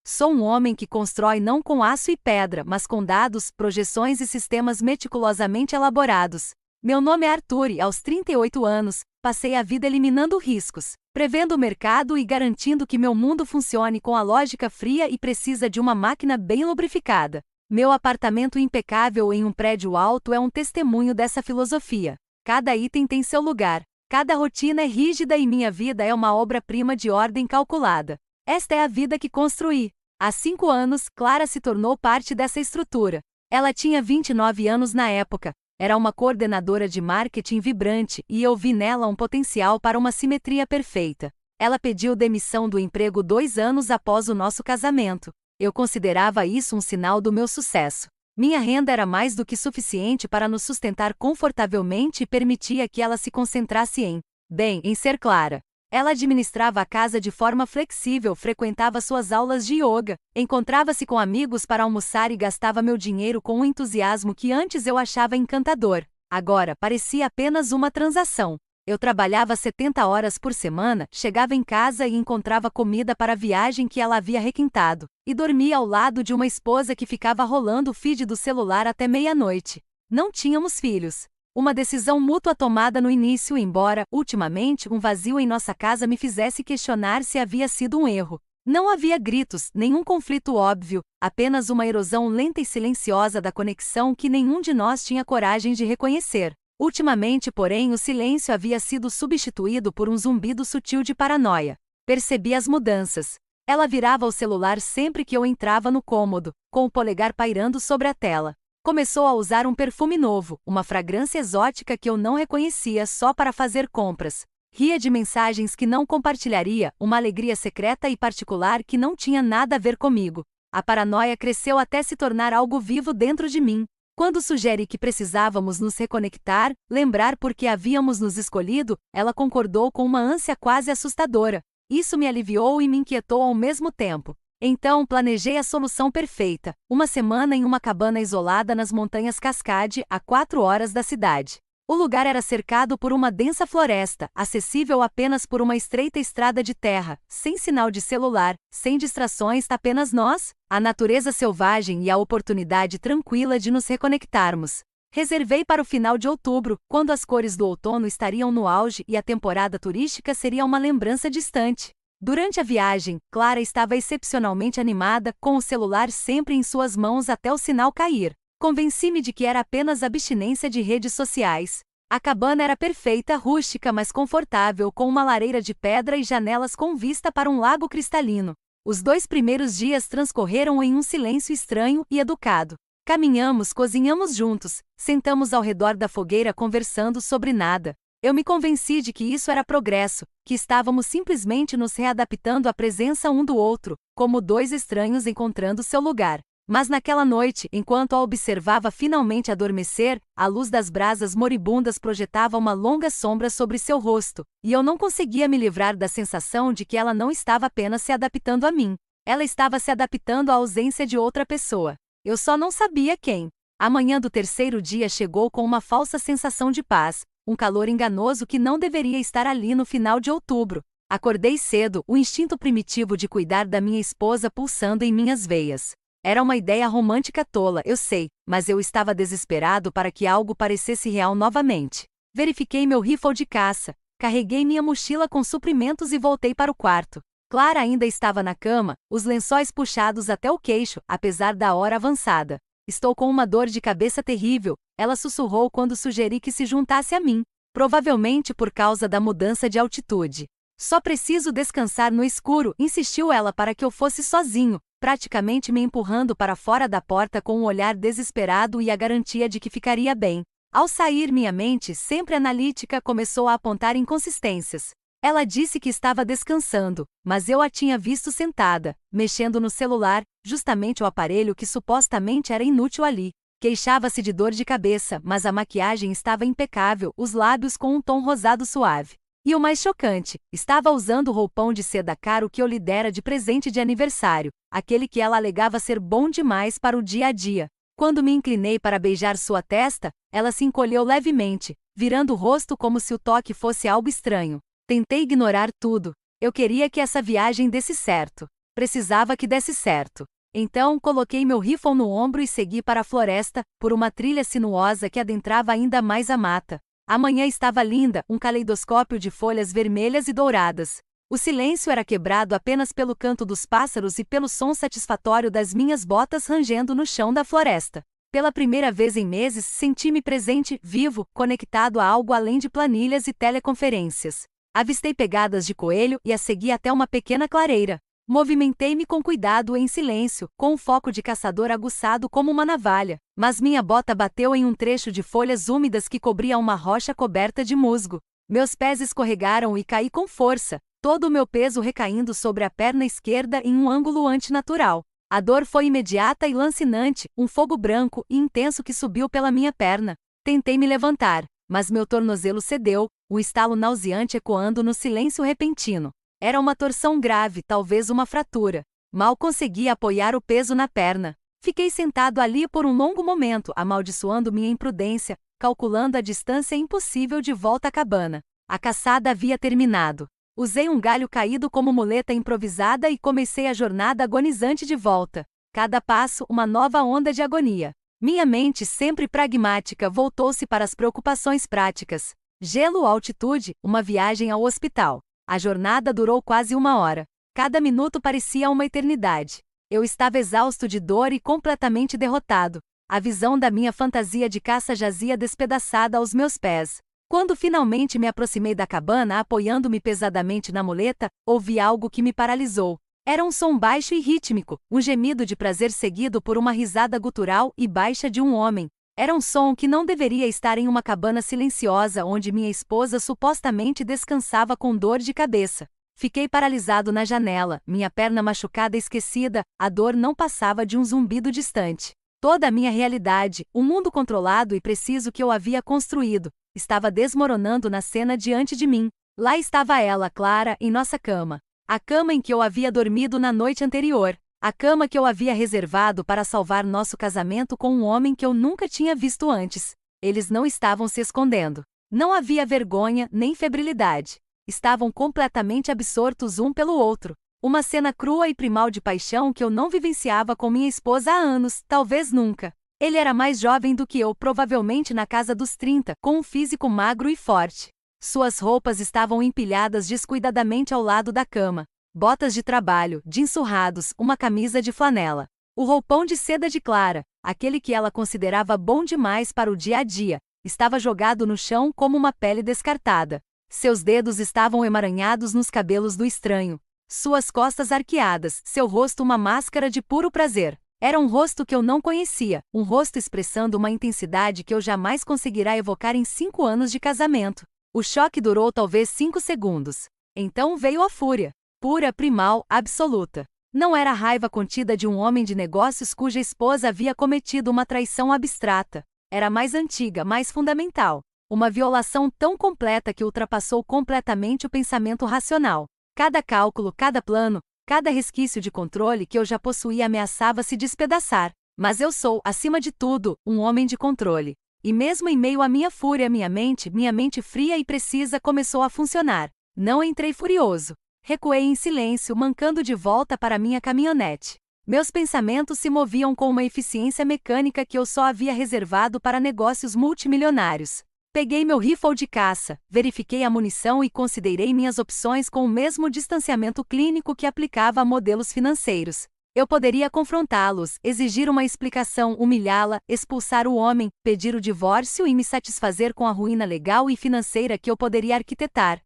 Sou um homem que constrói não com aço e pedra, mas com dados, projeções e sistemas meticulosamente elaborados. Meu nome é Arthur e, aos 38 anos, passei a vida eliminando riscos, prevendo o mercado e garantindo que meu mundo funcione com a lógica fria e precisa de uma máquina bem lubrificada. Meu apartamento impecável em um prédio alto é um testemunho dessa filosofia. Cada item tem seu lugar, cada rotina é rígida e minha vida é uma obra-prima de ordem calculada. Esta é a vida que construí. Há 5 anos, Clara se tornou parte dessa estrutura. Ela tinha 29 anos na época, era uma coordenadora de marketing vibrante e eu vi nela um potencial para uma simetria perfeita. Ela pediu demissão do emprego 2 anos após o nosso casamento. Eu considerava isso um sinal do meu sucesso. Minha renda era mais do que suficiente para nos sustentar confortavelmente e permitia que ela se concentrasse em ser Clara. Ela administrava a casa de forma flexível, frequentava suas aulas de yoga, encontrava-se com amigos para almoçar e gastava meu dinheiro com um entusiasmo que antes eu achava encantador. Agora, parecia apenas uma transação. Eu trabalhava 70 horas por semana, chegava em casa e encontrava comida para a viagem que ela havia requintado, e dormia ao lado de uma esposa que ficava rolando o feed do celular até meia-noite. Não tínhamos filhos. Uma decisão mútua tomada no início, embora, ultimamente, um vazio em nossa casa me fizesse questionar se havia sido um erro. Não havia gritos, nenhum conflito óbvio, apenas uma erosão lenta e silenciosa da conexão que nenhum de nós tinha coragem de reconhecer. Ultimamente, porém, o silêncio havia sido substituído por um zumbido sutil de paranoia. Percebi as mudanças. Ela virava o celular sempre que eu entrava no cômodo, com o polegar pairando sobre a tela. Começou a usar um perfume novo, uma fragrância exótica que eu não reconhecia só para fazer compras. Ria de mensagens que não compartilharia, uma alegria secreta e particular que não tinha nada a ver comigo. A paranoia cresceu até se tornar algo vivo dentro de mim. Quando sugeri que precisávamos nos reconectar, lembrar por que havíamos nos escolhido, ela concordou com uma ânsia quase assustadora. Isso me aliviou e me inquietou ao mesmo tempo. Então planejei a solução perfeita, uma semana em uma cabana isolada nas montanhas Cascade, a 4 horas da cidade. O lugar era cercado por uma densa floresta, acessível apenas por uma estreita estrada de terra, sem sinal de celular, sem distrações, apenas nós, a natureza selvagem e a oportunidade tranquila de nos reconectarmos. Reservei para o final de outubro, quando as cores do outono estariam no auge e a temporada turística seria uma lembrança distante. Durante a viagem, Clara estava excepcionalmente animada, com o celular sempre em suas mãos até o sinal cair. Convenci-me de que era apenas abstinência de redes sociais. A cabana era perfeita, rústica, mas confortável, com uma lareira de pedra e janelas com vista para um lago cristalino. Os 2 primeiros dias transcorreram em um silêncio estranho e educado. Caminhamos, cozinhamos juntos, sentamos ao redor da fogueira conversando sobre nada. Eu me convenci de que isso era progresso, que estávamos simplesmente nos readaptando à presença um do outro, como 2 estranhos encontrando seu lugar. Mas naquela noite, enquanto a observava finalmente adormecer, a luz das brasas moribundas projetava uma longa sombra sobre seu rosto, e eu não conseguia me livrar da sensação de que ela não estava apenas se adaptando a mim. Ela estava se adaptando à ausência de outra pessoa. Eu só não sabia quem. A manhã do 3º dia chegou com uma falsa sensação de paz, um calor enganoso que não deveria estar ali no final de outubro. Acordei cedo, o instinto primitivo de cuidar da minha esposa pulsando em minhas veias. Era uma ideia romântica tola, eu sei, mas eu estava desesperado para que algo parecesse real novamente. Verifiquei meu rifle de caça, carreguei minha mochila com suprimentos e voltei para o quarto. Clara ainda estava na cama, os lençóis puxados até o queixo, apesar da hora avançada. Estou com uma dor de cabeça terrível, ela sussurrou quando sugeri que se juntasse a mim, provavelmente por causa da mudança de altitude. Só preciso descansar no escuro, insistiu ela para que eu fosse sozinho, praticamente me empurrando para fora da porta com um olhar desesperado e a garantia de que ficaria bem. Ao sair, minha mente, sempre analítica, começou a apontar inconsistências. Ela disse que estava descansando, mas eu a tinha visto sentada, mexendo no celular, justamente o aparelho que supostamente era inútil ali. Queixava-se de dor de cabeça, mas a maquiagem estava impecável, os lábios com um tom rosado suave. E o mais chocante, estava usando o roupão de seda caro que eu lhe dera de presente de aniversário, aquele que ela alegava ser bom demais para o dia a dia. Quando me inclinei para beijar sua testa, ela se encolheu levemente, virando o rosto como se o toque fosse algo estranho. Tentei ignorar tudo. Eu queria que essa viagem desse certo. Precisava que desse certo. Então, coloquei meu rifle no ombro e segui para a floresta, por uma trilha sinuosa que adentrava ainda mais a mata. A manhã estava linda, um caleidoscópio de folhas vermelhas e douradas. O silêncio era quebrado apenas pelo canto dos pássaros e pelo som satisfatório das minhas botas rangendo no chão da floresta. Pela primeira vez em meses, senti-me presente, vivo, conectado a algo além de planilhas e teleconferências. Avistei pegadas de coelho e as segui até uma pequena clareira. Movimentei-me com cuidado em silêncio, com um foco de caçador aguçado como uma navalha, mas minha bota bateu em um trecho de folhas úmidas que cobria uma rocha coberta de musgo. Meus pés escorregaram e caí com força, todo o meu peso recaindo sobre a perna esquerda em um ângulo antinatural. A dor foi imediata e lancinante, um fogo branco e intenso que subiu pela minha perna. Tentei me levantar, mas meu tornozelo cedeu, um estalo nauseante ecoando no silêncio repentino. Era uma torção grave, talvez uma fratura. Mal consegui apoiar o peso na perna. Fiquei sentado ali por um longo momento, amaldiçoando minha imprudência, calculando a distância impossível de volta à cabana. A caçada havia terminado. Usei um galho caído como muleta improvisada e comecei a jornada agonizante de volta. Cada passo, uma nova onda de agonia. Minha mente, sempre pragmática, voltou-se para as preocupações práticas. Gelo, altitude, uma viagem ao hospital. A jornada durou quase 1 hora. Cada minuto parecia uma eternidade. Eu estava exausto de dor e completamente derrotado. A visão da minha fantasia de caça jazia despedaçada aos meus pés. Quando finalmente me aproximei da cabana, apoiando-me pesadamente na muleta, ouvi algo que me paralisou. Era um som baixo e rítmico, um gemido de prazer seguido por uma risada gutural e baixa de um homem. Era um som que não deveria estar em uma cabana silenciosa onde minha esposa supostamente descansava com dor de cabeça. Fiquei paralisado na janela, minha perna machucada esquecida, a dor não passava de um zumbido distante. Toda a minha realidade, o mundo controlado e preciso que eu havia construído, estava desmoronando na cena diante de mim. Lá estava ela, Clara, em nossa cama. A cama em que eu havia dormido na noite anterior. A cama que eu havia reservado para salvar nosso casamento com um homem que eu nunca tinha visto antes. Eles não estavam se escondendo. Não havia vergonha nem febrilidade. Estavam completamente absortos um pelo outro. Uma cena crua e primal de paixão que eu não vivenciava com minha esposa há anos, talvez nunca. Ele era mais jovem do que eu, provavelmente na casa dos 30, com um físico magro e forte. Suas roupas estavam empilhadas descuidadamente ao lado da cama. Botas de trabalho, jeans surrados, uma camisa de flanela. O roupão de seda de Clara, aquele que ela considerava bom demais para o dia a dia, estava jogado no chão como uma pele descartada. Seus dedos estavam emaranhados nos cabelos do estranho. Suas costas arqueadas, seu rosto uma máscara de puro prazer. Era um rosto que eu não conhecia, um rosto expressando uma intensidade que eu jamais conseguirá evocar em 5 anos de casamento. O choque durou talvez 5 segundos. Então veio a fúria. Pura, primal, absoluta. Não era a raiva contida de um homem de negócios cuja esposa havia cometido uma traição abstrata. Era mais antiga, mais fundamental. Uma violação tão completa que ultrapassou completamente o pensamento racional. Cada cálculo, cada plano, cada resquício de controle que eu já possuía ameaçava se despedaçar. Mas eu sou, acima de tudo, um homem de controle. E mesmo em meio à minha fúria, minha mente fria e precisa começou a funcionar. Não entrei furioso. Recuei em silêncio, mancando de volta para minha caminhonete. Meus pensamentos se moviam com uma eficiência mecânica que eu só havia reservado para negócios multimilionários. Peguei meu rifle de caça, verifiquei a munição e considerei minhas opções com o mesmo distanciamento clínico que aplicava a modelos financeiros. Eu poderia confrontá-los, exigir uma explicação, humilhá-la, expulsar o homem, pedir o divórcio e me satisfazer com a ruína legal e financeira que eu poderia arquitetar.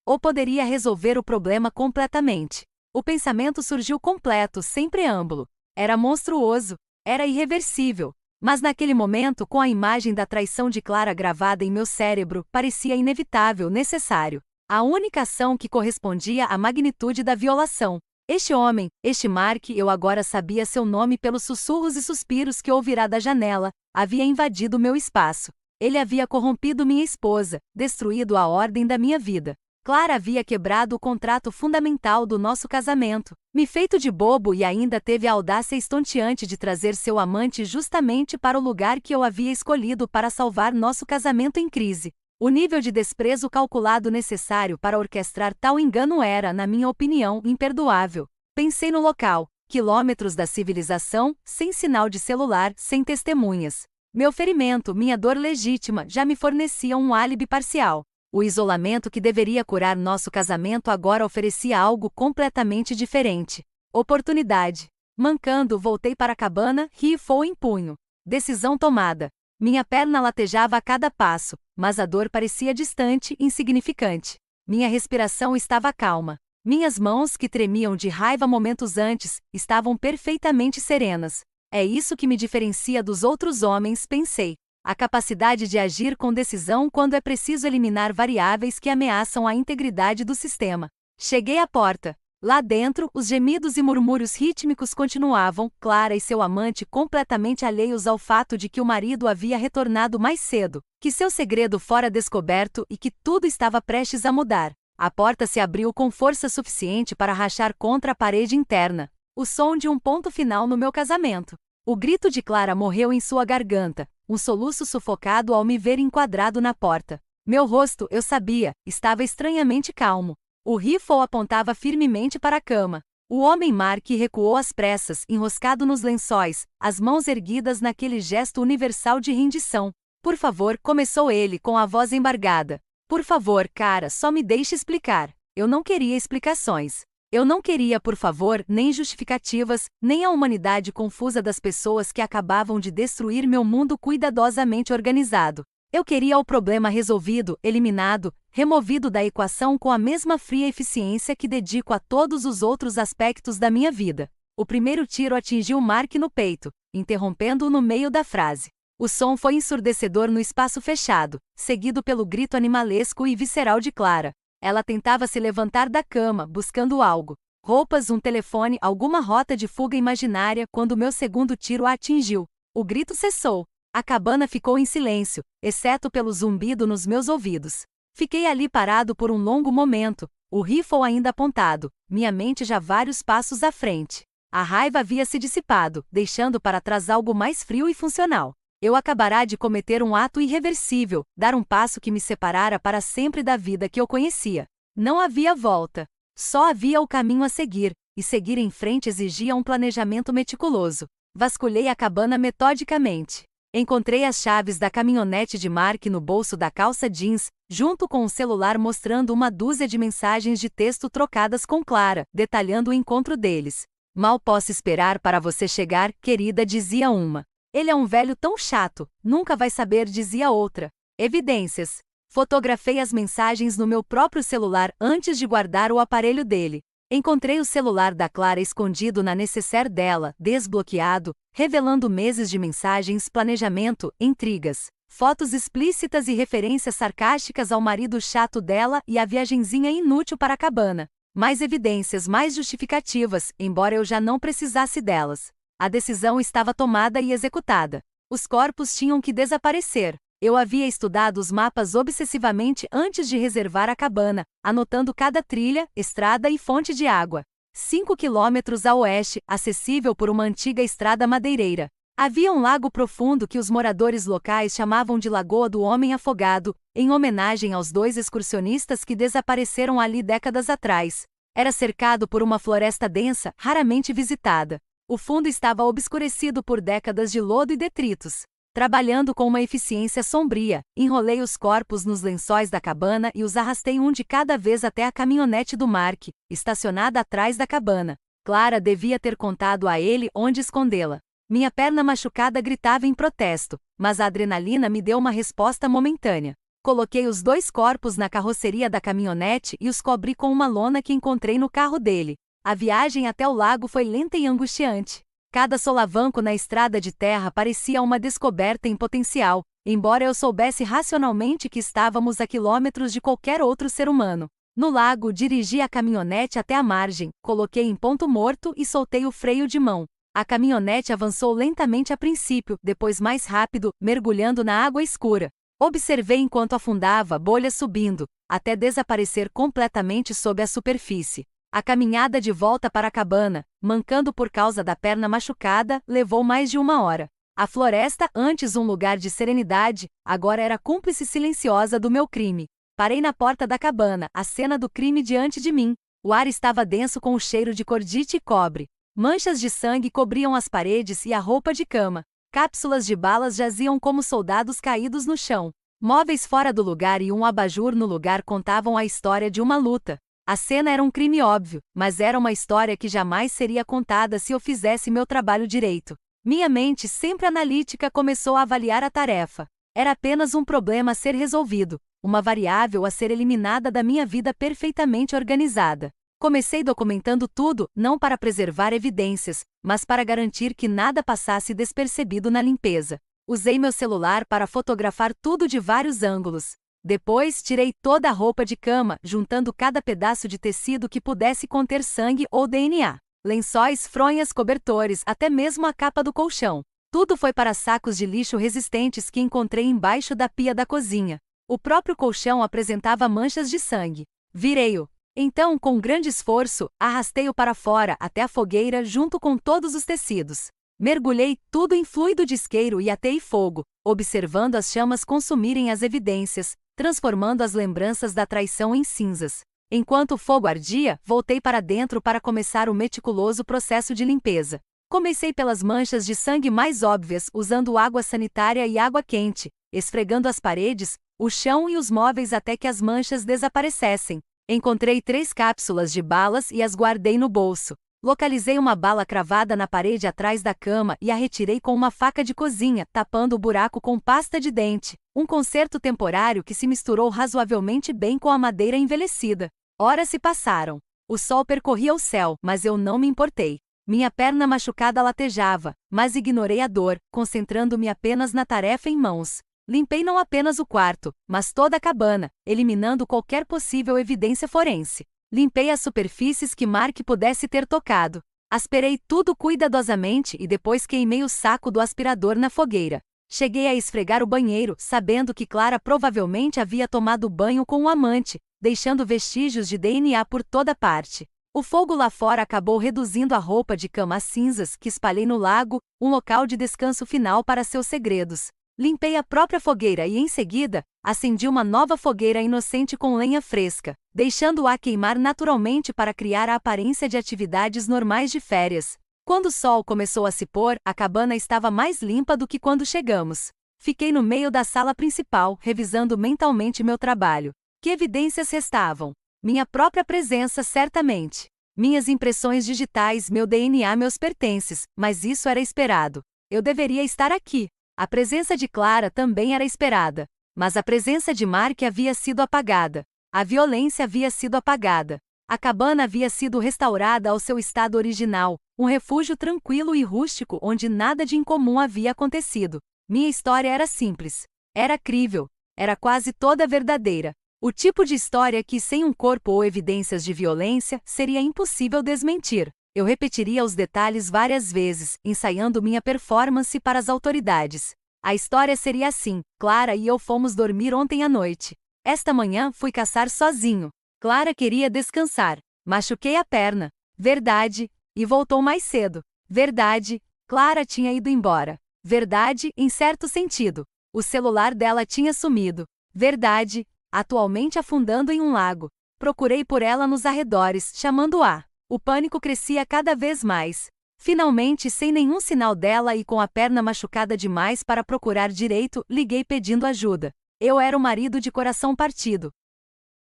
Ou poderia resolver o problema completamente. O pensamento surgiu completo, sem preâmbulo. Era monstruoso, era irreversível. Mas naquele momento, com a imagem da traição de Clara gravada em meu cérebro, parecia inevitável, necessário. A única ação que correspondia à magnitude da violação. Este homem, este Mark, eu agora sabia seu nome pelos sussurros e suspiros que ouvirá da janela, havia invadido meu espaço. Ele havia corrompido minha esposa, destruído a ordem da minha vida. Clara havia quebrado o contrato fundamental do nosso casamento, me feito de bobo e ainda teve a audácia estonteante de trazer seu amante justamente para o lugar que eu havia escolhido para salvar nosso casamento em crise. O nível de desprezo calculado necessário para orquestrar tal engano era, na minha opinião, imperdoável. Pensei no local, quilômetros da civilização, sem sinal de celular, sem testemunhas. Meu ferimento, minha dor legítima, já me forneciam um álibi parcial. O isolamento que deveria curar nosso casamento agora oferecia algo completamente diferente. Oportunidade. Mancando, voltei para a cabana, rifle em punho. Decisão tomada. Minha perna latejava a cada passo, mas a dor parecia distante, insignificante. Minha respiração estava calma. Minhas mãos, que tremiam de raiva momentos antes, estavam perfeitamente serenas. É isso que me diferencia dos outros homens, pensei. A capacidade de agir com decisão quando é preciso eliminar variáveis que ameaçam a integridade do sistema. Cheguei à porta. Lá dentro, os gemidos e murmúrios rítmicos continuavam, Clara e seu amante completamente alheios ao fato de que o marido havia retornado mais cedo, que seu segredo fora descoberto e que tudo estava prestes a mudar. A porta se abriu com força suficiente para rachar contra a parede interna. O som de um ponto final no meu casamento. O grito de Clara morreu em sua garganta, um soluço sufocado ao me ver enquadrado na porta. Meu rosto, eu sabia, estava estranhamente calmo. O rifle apontava firmemente para a cama. O homem Mark recuou às pressas, enroscado nos lençóis, as mãos erguidas naquele gesto universal de rendição. Por favor, começou ele com a voz embargada. Por favor, cara, só me deixe explicar. Eu não queria explicações. Eu não queria, por favor, nem justificativas, nem a humanidade confusa das pessoas que acabavam de destruir meu mundo cuidadosamente organizado. Eu queria o problema resolvido, eliminado, removido da equação com a mesma fria eficiência que dedico a todos os outros aspectos da minha vida. O primeiro tiro atingiu Mark no peito, interrompendo-o no meio da frase. O som foi ensurdecedor no espaço fechado, seguido pelo grito animalesco e visceral de Clara. Ela tentava se levantar da cama, buscando algo. Roupas, um telefone, alguma rota de fuga imaginária quando meu segundo tiro a atingiu. O grito cessou. A cabana ficou em silêncio, exceto pelo zumbido nos meus ouvidos. Fiquei ali parado por um longo momento, o rifle ainda apontado, minha mente já vários passos à frente. A raiva havia se dissipado, deixando para trás algo mais frio e funcional. Eu acabará de cometer um ato irreversível, dar um passo que me separara para sempre da vida que eu conhecia. Não havia volta. Só havia o caminho a seguir, e seguir em frente exigia um planejamento meticuloso. Vasculhei a cabana metodicamente. Encontrei as chaves da caminhonete de Mark no bolso da calça jeans, junto com um celular mostrando uma dúzia de mensagens de texto trocadas com Clara, detalhando o encontro deles. Mal posso esperar para você chegar, querida, dizia uma. Ele é um velho tão chato, nunca vai saber, dizia outra. Evidências. Fotografei as mensagens no meu próprio celular antes de guardar o aparelho dele. Encontrei o celular da Clara escondido na necessaire dela, desbloqueado, revelando meses de mensagens, planejamento, intrigas, fotos explícitas e referências sarcásticas ao marido chato dela e a viagenzinha inútil para a cabana. Mais evidências, mais justificativas, embora eu já não precisasse delas. A decisão estava tomada e executada. Os corpos tinham que desaparecer. Eu havia estudado os mapas obsessivamente antes de reservar a cabana, anotando cada trilha, estrada e fonte de água. 5 quilômetros a oeste, acessível por uma antiga estrada madeireira. Havia um lago profundo que os moradores locais chamavam de Lagoa do Homem Afogado, em homenagem aos 2 excursionistas que desapareceram ali décadas atrás. Era cercado por uma floresta densa, raramente visitada. O fundo estava obscurecido por décadas de lodo e detritos. Trabalhando com uma eficiência sombria, enrolei os corpos nos lençóis da cabana e os arrastei um de cada vez até a caminhonete do Mark, estacionada atrás da cabana. Clara devia ter contado a ele onde escondê-la. Minha perna machucada gritava em protesto, mas a adrenalina me deu uma resposta momentânea. Coloquei os 2 corpos na carroceria da caminhonete e os cobri com uma lona que encontrei no carro dele. A viagem até o lago foi lenta e angustiante. Cada solavanco na estrada de terra parecia uma descoberta em potencial, embora eu soubesse racionalmente que estávamos a quilômetros de qualquer outro ser humano. No lago, dirigi a caminhonete até a margem, coloquei em ponto morto e soltei o freio de mão. A caminhonete avançou lentamente a princípio, depois mais rápido, mergulhando na água escura. Observei enquanto afundava, bolhas subindo, até desaparecer completamente sob a superfície. A caminhada de volta para a cabana, mancando por causa da perna machucada, levou mais de 1 hora. A floresta, antes um lugar de serenidade, agora era cúmplice silenciosa do meu crime. Parei na porta da cabana, a cena do crime diante de mim. O ar estava denso com o cheiro de cordite e cobre. Manchas de sangue cobriam as paredes e a roupa de cama. Cápsulas de balas jaziam como soldados caídos no chão. Móveis fora do lugar e um abajur no lugar contavam a história de uma luta. A cena era um crime óbvio, mas era uma história que jamais seria contada se eu fizesse meu trabalho direito. Minha mente, sempre analítica, começou a avaliar a tarefa. Era apenas um problema a ser resolvido, uma variável a ser eliminada da minha vida perfeitamente organizada. Comecei documentando tudo, não para preservar evidências, mas para garantir que nada passasse despercebido na limpeza. Usei meu celular para fotografar tudo de vários ângulos. Depois, tirei toda a roupa de cama, juntando cada pedaço de tecido que pudesse conter sangue ou DNA. Lençóis, fronhas, cobertores, até mesmo a capa do colchão. Tudo foi para sacos de lixo resistentes que encontrei embaixo da pia da cozinha. O próprio colchão apresentava manchas de sangue. Virei-o. Então, com grande esforço, arrastei-o para fora até a fogueira junto com todos os tecidos. Mergulhei tudo em fluido de isqueiro e atei fogo, observando as chamas consumirem as evidências, transformando as lembranças da traição em cinzas. Enquanto o fogo ardia, voltei para dentro para começar o meticuloso processo de limpeza. Comecei pelas manchas de sangue mais óbvias, usando água sanitária e água quente, esfregando as paredes, o chão e os móveis até que as manchas desaparecessem. Encontrei 3 cápsulas de balas e as guardei no bolso. Localizei uma bala cravada na parede atrás da cama e a retirei com uma faca de cozinha, tapando o buraco com pasta de dente, um conserto temporário que se misturou razoavelmente bem com a madeira envelhecida. Horas se passaram. O sol percorria o céu, mas eu não me importei. Minha perna machucada latejava, mas ignorei a dor, concentrando-me apenas na tarefa em mãos. Limpei não apenas o quarto, mas toda a cabana, eliminando qualquer possível evidência forense. Limpei as superfícies que Mark pudesse ter tocado. Asperei tudo cuidadosamente e depois queimei o saco do aspirador na fogueira. Cheguei a esfregar o banheiro, sabendo que Clara provavelmente havia tomado banho com um amante, deixando vestígios de DNA por toda parte. O fogo lá fora acabou reduzindo a roupa de cama a cinzas que espalhei no lago, um local de descanso final para seus segredos. Limpei a própria fogueira e, em seguida, acendi uma nova fogueira inocente com lenha fresca, deixando-a queimar naturalmente para criar a aparência de atividades normais de férias. Quando o sol começou a se pôr, a cabana estava mais limpa do que quando chegamos. Fiquei no meio da sala principal, revisando mentalmente meu trabalho. Que evidências restavam? Minha própria presença, certamente. Minhas impressões digitais, meu DNA, meus pertences, mas isso era esperado. Eu deveria estar aqui. A presença de Clara também era esperada, mas a presença de Mark havia sido apagada. A violência havia sido apagada. A cabana havia sido restaurada ao seu estado original, um refúgio tranquilo e rústico onde nada de incomum havia acontecido. Minha história era simples. Era crível. Era quase toda verdadeira. O tipo de história que, sem um corpo ou evidências de violência, seria impossível desmentir. Eu repetiria os detalhes várias vezes, ensaiando minha performance para as autoridades. A história seria assim: Clara e eu fomos dormir ontem à noite. Esta manhã fui caçar sozinho. Clara queria descansar. Machuquei a perna. Verdade. E voltou mais cedo. Verdade. Clara tinha ido embora. Verdade, em certo sentido. O celular dela tinha sumido. Verdade. Atualmente afundando em um lago. Procurei por ela nos arredores, chamando-a. O pânico crescia cada vez mais. Finalmente, sem nenhum sinal dela e com a perna machucada demais para procurar direito, liguei pedindo ajuda. Eu era o marido de coração partido.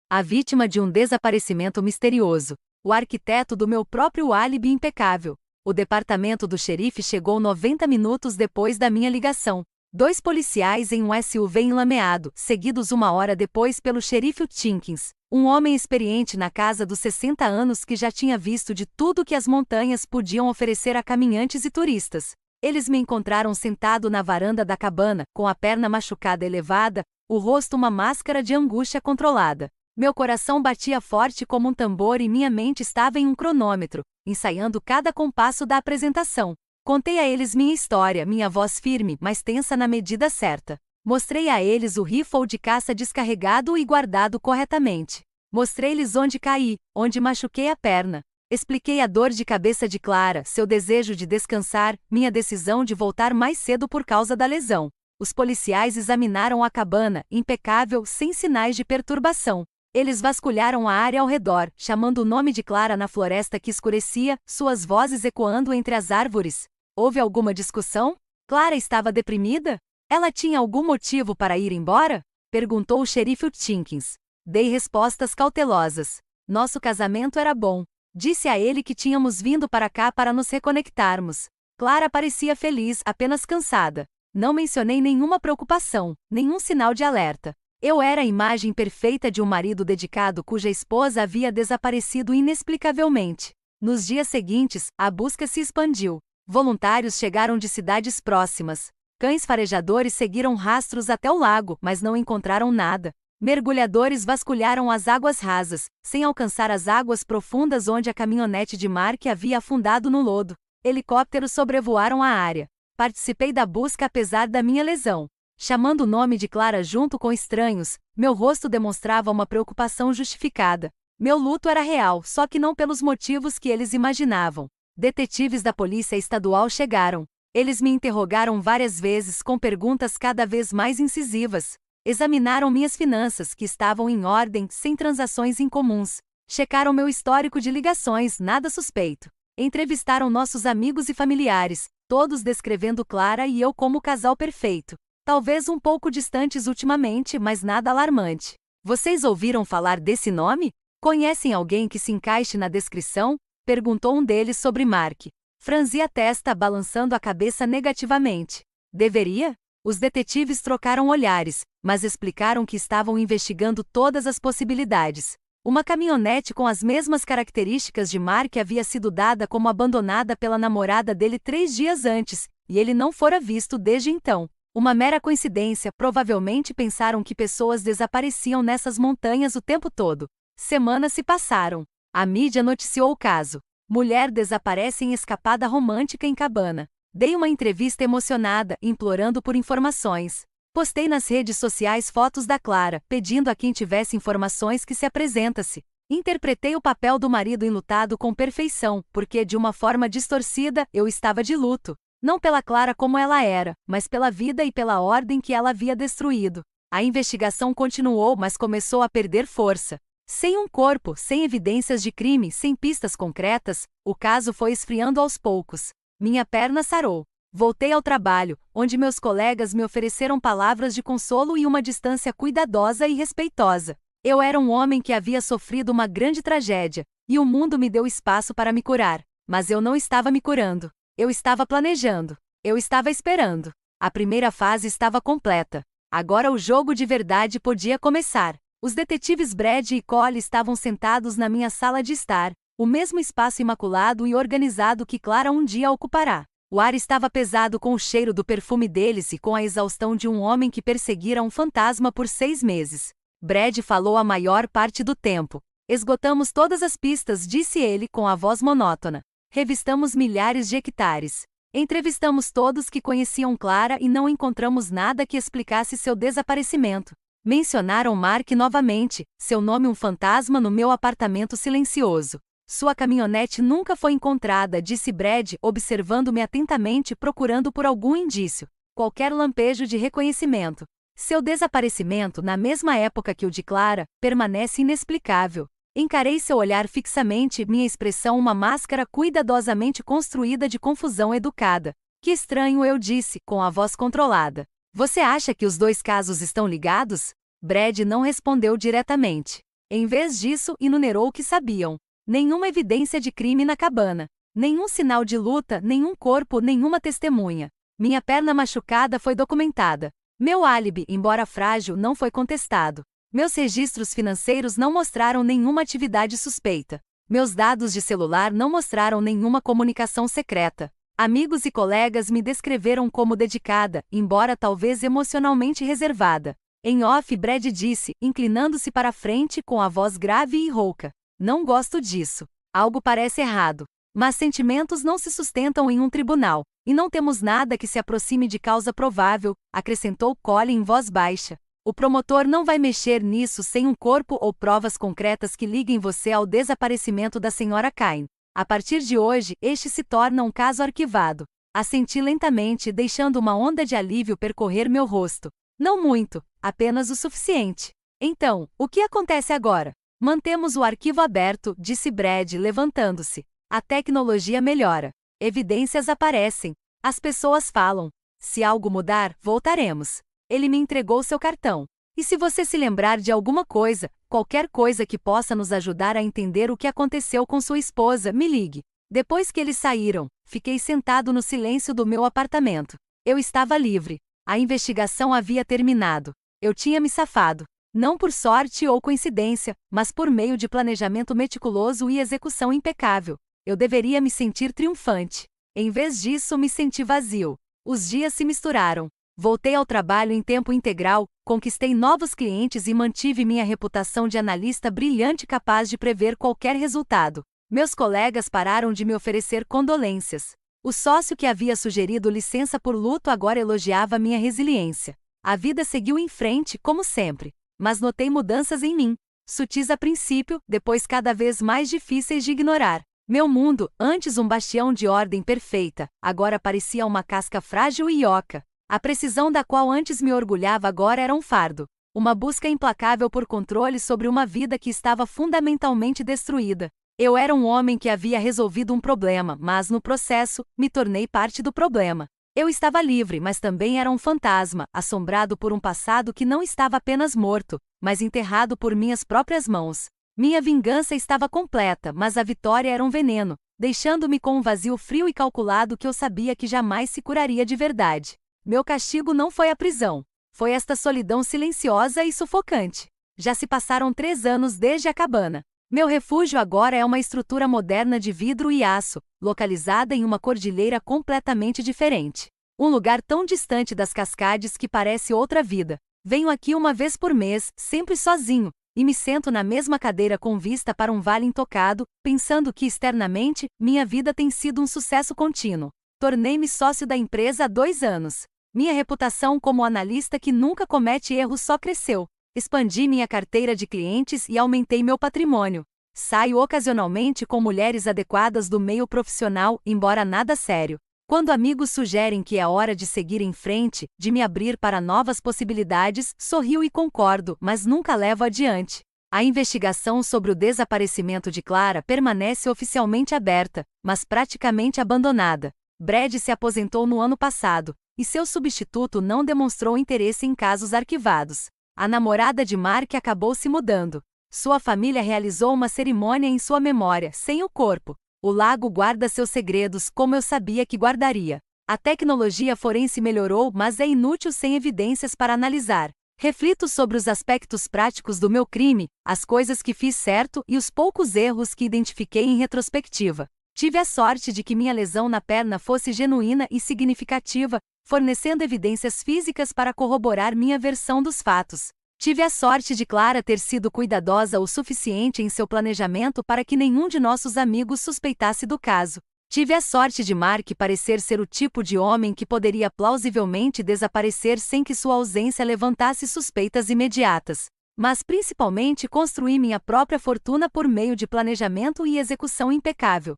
A vítima de um desaparecimento misterioso. O arquiteto do meu próprio álibi impecável. O departamento do xerife chegou 90 minutos depois da minha ligação. 2 policiais em um SUV enlameado, seguidos 1 hora depois pelo xerife Tinkins, um homem experiente na casa dos 60 anos que já tinha visto de tudo que as montanhas podiam oferecer a caminhantes e turistas. Eles me encontraram sentado na varanda da cabana, com a perna machucada elevada, o rosto uma máscara de angústia controlada. Meu coração batia forte como um tambor e minha mente estava em um cronômetro, ensaiando cada compasso da apresentação. Contei a eles minha história, minha voz firme, mas tensa na medida certa. Mostrei a eles o rifle de caça descarregado e guardado corretamente. Mostrei-lhes onde caí, onde machuquei a perna. Expliquei a dor de cabeça de Clara, seu desejo de descansar, minha decisão de voltar mais cedo por causa da lesão. Os policiais examinaram a cabana, impecável, sem sinais de perturbação. Eles vasculharam a área ao redor, chamando o nome de Clara na floresta que escurecia, suas vozes ecoando entre as árvores. Houve alguma discussão? Clara estava deprimida? Ela tinha algum motivo para ir embora? Perguntou o xerife Tinkins. Dei respostas cautelosas. Nosso casamento era bom. Disse a ele que tínhamos vindo para cá para nos reconectarmos. Clara parecia feliz, apenas cansada. Não mencionei nenhuma preocupação, nenhum sinal de alerta. Eu era a imagem perfeita de um marido dedicado cuja esposa havia desaparecido inexplicavelmente. Nos dias seguintes, a busca se expandiu. Voluntários chegaram de cidades próximas. Cães farejadores seguiram rastros até o lago, mas não encontraram nada. Mergulhadores vasculharam as águas rasas, sem alcançar as águas profundas onde a caminhonete de Mark havia afundado no lodo. Helicópteros sobrevoaram a área. Participei da busca apesar da minha lesão. Chamando o nome de Clara junto com estranhos, meu rosto demonstrava uma preocupação justificada. Meu luto era real, só que não pelos motivos que eles imaginavam. Detetives da Polícia Estadual chegaram. Eles me interrogaram várias vezes com perguntas cada vez mais incisivas. Examinaram minhas finanças, que estavam em ordem, sem transações incomuns. Checaram meu histórico de ligações, nada suspeito. Entrevistaram nossos amigos e familiares, todos descrevendo Clara e eu como o casal perfeito. Talvez um pouco distantes ultimamente, mas nada alarmante. Vocês ouviram falar desse nome? Conhecem alguém que se encaixe na descrição? Perguntou um deles sobre Mark. Franzi a testa, balançando a cabeça negativamente. Deveria? Os detetives trocaram olhares, mas explicaram que estavam investigando todas as possibilidades. Uma caminhonete com as mesmas características de Mark havia sido dada como abandonada pela namorada dele 3 dias antes, e ele não fora visto desde então. Uma mera coincidência, provavelmente pensaram que pessoas desapareciam nessas montanhas o tempo todo. Semanas se passaram. A mídia noticiou o caso. Mulher desaparece em escapada romântica em cabana. Dei uma entrevista emocionada, implorando por informações. Postei nas redes sociais fotos da Clara, pedindo a quem tivesse informações que se apresentasse. Interpretei o papel do marido enlutado com perfeição, porque de uma forma distorcida, eu estava de luto. Não pela Clara como ela era, mas pela vida e pela ordem que ela havia destruído. A investigação continuou, mas começou a perder força. Sem um corpo, sem evidências de crime, sem pistas concretas, o caso foi esfriando aos poucos. Minha perna sarou. Voltei ao trabalho, onde meus colegas me ofereceram palavras de consolo e uma distância cuidadosa e respeitosa. Eu era um homem que havia sofrido uma grande tragédia, e o mundo me deu espaço para me curar. Mas eu não estava me curando. Eu estava planejando. Eu estava esperando. A primeira fase estava completa. Agora o jogo de verdade podia começar. Os detetives Brad e Cole estavam sentados na minha sala de estar, o mesmo espaço imaculado e organizado que Clara um dia ocupará. O ar estava pesado com o cheiro do perfume deles e com a exaustão de um homem que perseguira um fantasma por 6 meses. Brad falou a maior parte do tempo. Esgotamos todas as pistas, disse ele com a voz monótona. Revistamos milhares de hectares. Entrevistamos todos que conheciam Clara e não encontramos nada que explicasse seu desaparecimento. Mencionaram Mark novamente, seu nome um fantasma no meu apartamento silencioso. Sua caminhonete nunca foi encontrada, disse Brad, observando-me atentamente procurando por algum indício, qualquer lampejo de reconhecimento. Seu desaparecimento, na mesma época que o de Clara, permanece inexplicável. Encarei seu olhar fixamente, minha expressão uma máscara cuidadosamente construída de confusão educada. Que estranho, eu disse, com a voz controlada. Você acha que os 2 casos estão ligados? Brad não respondeu diretamente. Em vez disso, enumerou o que sabiam. Nenhuma evidência de crime na cabana. Nenhum sinal de luta, nenhum corpo, nenhuma testemunha. Minha perna machucada foi documentada. Meu álibi, embora frágil, não foi contestado. Meus registros financeiros não mostraram nenhuma atividade suspeita. Meus dados de celular não mostraram nenhuma comunicação secreta. Amigos e colegas me descreveram como dedicada, embora talvez emocionalmente reservada. Em off, Brad disse, inclinando-se para a frente com a voz grave e rouca. Não gosto disso. Algo parece errado. Mas sentimentos não se sustentam em um tribunal, e não temos nada que se aproxime de causa provável, acrescentou Cole em voz baixa. O promotor não vai mexer nisso sem um corpo ou provas concretas que liguem você ao desaparecimento da Sra. Cain. A partir de hoje, este se torna um caso arquivado. Assenti lentamente, deixando uma onda de alívio percorrer meu rosto. Não muito, apenas o suficiente. Então, o que acontece agora? Mantemos o arquivo aberto, disse Brad, levantando-se. A tecnologia melhora. Evidências aparecem. As pessoas falam. Se algo mudar, voltaremos. Ele me entregou seu cartão. E se você se lembrar de alguma coisa, qualquer coisa que possa nos ajudar a entender o que aconteceu com sua esposa, me ligue. Depois que eles saíram, fiquei sentado no silêncio do meu apartamento. Eu estava livre. A investigação havia terminado. Eu tinha me safado. Não por sorte ou coincidência, mas por meio de planejamento meticuloso e execução impecável. Eu deveria me sentir triunfante. Em vez disso, me senti vazio. Os dias se misturaram. Voltei ao trabalho em tempo integral, conquistei novos clientes e mantive minha reputação de analista brilhante capaz de prever qualquer resultado. Meus colegas pararam de me oferecer condolências. O sócio que havia sugerido licença por luto agora elogiava minha resiliência. A vida seguiu em frente, como sempre. Mas notei mudanças em mim. Sutis a princípio, depois cada vez mais difíceis de ignorar. Meu mundo, antes um bastião de ordem perfeita, agora parecia uma casca frágil e oca. A precisão da qual antes me orgulhava agora era um fardo. Uma busca implacável por controle sobre uma vida que estava fundamentalmente destruída. Eu era um homem que havia resolvido um problema, mas no processo, me tornei parte do problema. Eu estava livre, mas também era um fantasma, assombrado por um passado que não estava apenas morto, mas enterrado por minhas próprias mãos. Minha vingança estava completa, mas a vitória era um veneno, deixando-me com um vazio frio e calculado que eu sabia que jamais se curaria de verdade. Meu castigo não foi a prisão. Foi esta solidão silenciosa e sufocante. Já se passaram 3 anos desde a cabana. Meu refúgio agora é uma estrutura moderna de vidro e aço, localizada em uma cordilheira completamente diferente. Um lugar tão distante das cascades que parece outra vida. Venho aqui uma vez por mês, sempre sozinho, e me sento na mesma cadeira com vista para um vale intocado, pensando que externamente, minha vida tem sido um sucesso contínuo. Tornei-me sócio da empresa há 2 anos. Minha reputação como analista que nunca comete erros só cresceu. Expandi minha carteira de clientes e aumentei meu patrimônio. Saio ocasionalmente com mulheres adequadas do meio profissional, embora nada sério. Quando amigos sugerem que é hora de seguir em frente, de me abrir para novas possibilidades, sorrio e concordo, mas nunca levo adiante. A investigação sobre o desaparecimento de Clara permanece oficialmente aberta, mas praticamente abandonada. Brad se aposentou no ano passado, e seu substituto não demonstrou interesse em casos arquivados. A namorada de Mark acabou se mudando. Sua família realizou uma cerimônia em sua memória, sem o corpo. O lago guarda seus segredos, como eu sabia que guardaria. A tecnologia forense melhorou, mas é inútil sem evidências para analisar. Reflito sobre os aspectos práticos do meu crime, as coisas que fiz certo e os poucos erros que identifiquei em retrospectiva. Tive a sorte de que minha lesão na perna fosse genuína e significativa, fornecendo evidências físicas para corroborar minha versão dos fatos. Tive a sorte de Clara ter sido cuidadosa o suficiente em seu planejamento para que nenhum de nossos amigos suspeitasse do caso. Tive a sorte de Mark parecer ser o tipo de homem que poderia plausivelmente desaparecer sem que sua ausência levantasse suspeitas imediatas. Mas principalmente construí minha própria fortuna por meio de planejamento e execução impecável.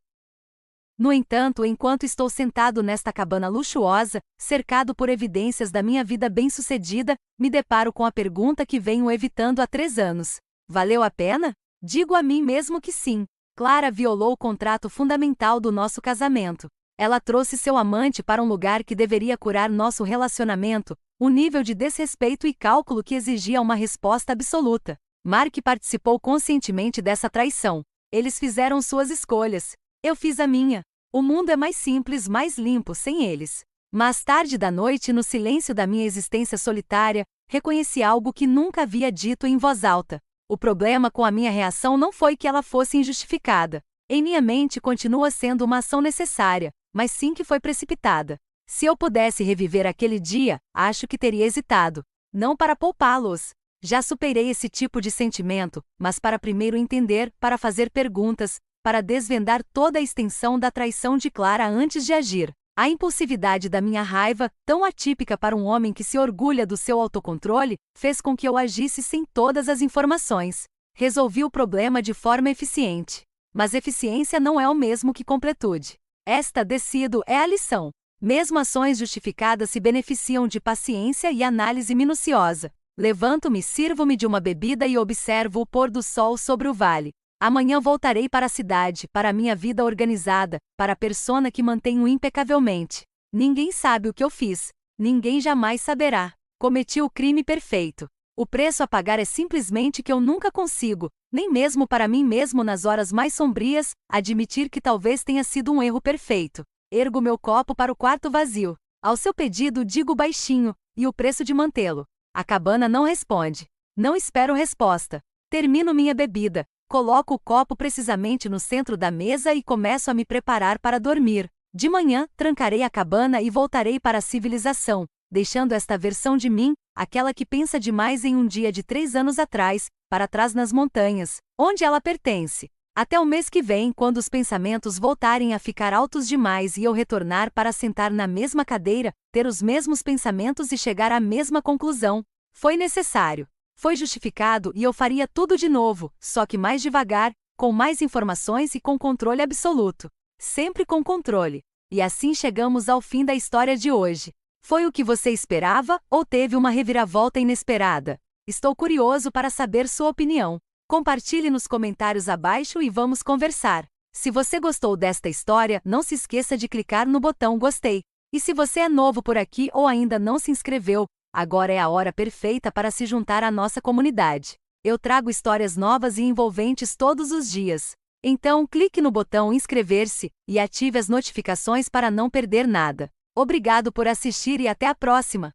No entanto, enquanto estou sentado nesta cabana luxuosa, cercado por evidências da minha vida bem-sucedida, me deparo com a pergunta que venho evitando há 3 anos. Valeu a pena? Digo a mim mesmo que sim. Clara violou o contrato fundamental do nosso casamento. Ela trouxe seu amante para um lugar que deveria curar nosso relacionamento, um nível de desrespeito e cálculo que exigia uma resposta absoluta. Mark participou conscientemente dessa traição. Eles fizeram suas escolhas. Eu fiz a minha. O mundo é mais simples, mais limpo, sem eles. Mais tarde da noite, no silêncio da minha existência solitária, reconheci algo que nunca havia dito em voz alta. O problema com a minha reação não foi que ela fosse injustificada. Em minha mente continua sendo uma ação necessária, mas sim que foi precipitada. Se eu pudesse reviver aquele dia, acho que teria hesitado. Não para poupá-los. Já superei esse tipo de sentimento, mas para primeiro entender, para fazer perguntas, para desvendar toda a extensão da traição de Clara antes de agir. A impulsividade da minha raiva, tão atípica para um homem que se orgulha do seu autocontrole, fez com que eu agisse sem todas as informações. Resolvi o problema de forma eficiente. Mas eficiência não é o mesmo que completude. Esta, decido, é a lição. Mesmo ações justificadas se beneficiam de paciência e análise minuciosa. Levanto-me, sirvo-me de uma bebida e observo o pôr do sol sobre o vale. Amanhã voltarei para a cidade, para a minha vida organizada, para a persona que mantenho impecavelmente. Ninguém sabe o que eu fiz. Ninguém jamais saberá. Cometi o crime perfeito. O preço a pagar é simplesmente que eu nunca consigo, nem mesmo para mim mesmo nas horas mais sombrias, admitir que talvez tenha sido um erro perfeito. Ergo meu copo para o quarto vazio. Ao seu pedido digo baixinho, e o preço de mantê-lo. A cabana não responde. Não espero resposta. Termino minha bebida. Coloco o copo precisamente no centro da mesa e começo a me preparar para dormir. De manhã, trancarei a cabana e voltarei para a civilização, deixando esta versão de mim, aquela que pensa demais em um dia de 3 anos atrás, para trás nas montanhas, onde ela pertence. Até o mês que vem, quando os pensamentos voltarem a ficar altos demais e eu retornar para sentar na mesma cadeira, ter os mesmos pensamentos e chegar à mesma conclusão. Foi necessário. Foi justificado e eu faria tudo de novo, só que mais devagar, com mais informações e com controle absoluto. Sempre com controle. E assim chegamos ao fim da história de hoje. Foi o que você esperava ou teve uma reviravolta inesperada? Estou curioso para saber sua opinião. Compartilhe nos comentários abaixo e vamos conversar. Se você gostou desta história, não se esqueça de clicar no botão gostei. E se você é novo por aqui ou ainda não se inscreveu, agora é a hora perfeita para se juntar à nossa comunidade. Eu trago histórias novas e envolventes todos os dias. Então, clique no botão inscrever-se e ative as notificações para não perder nada. Obrigado por assistir e até a próxima!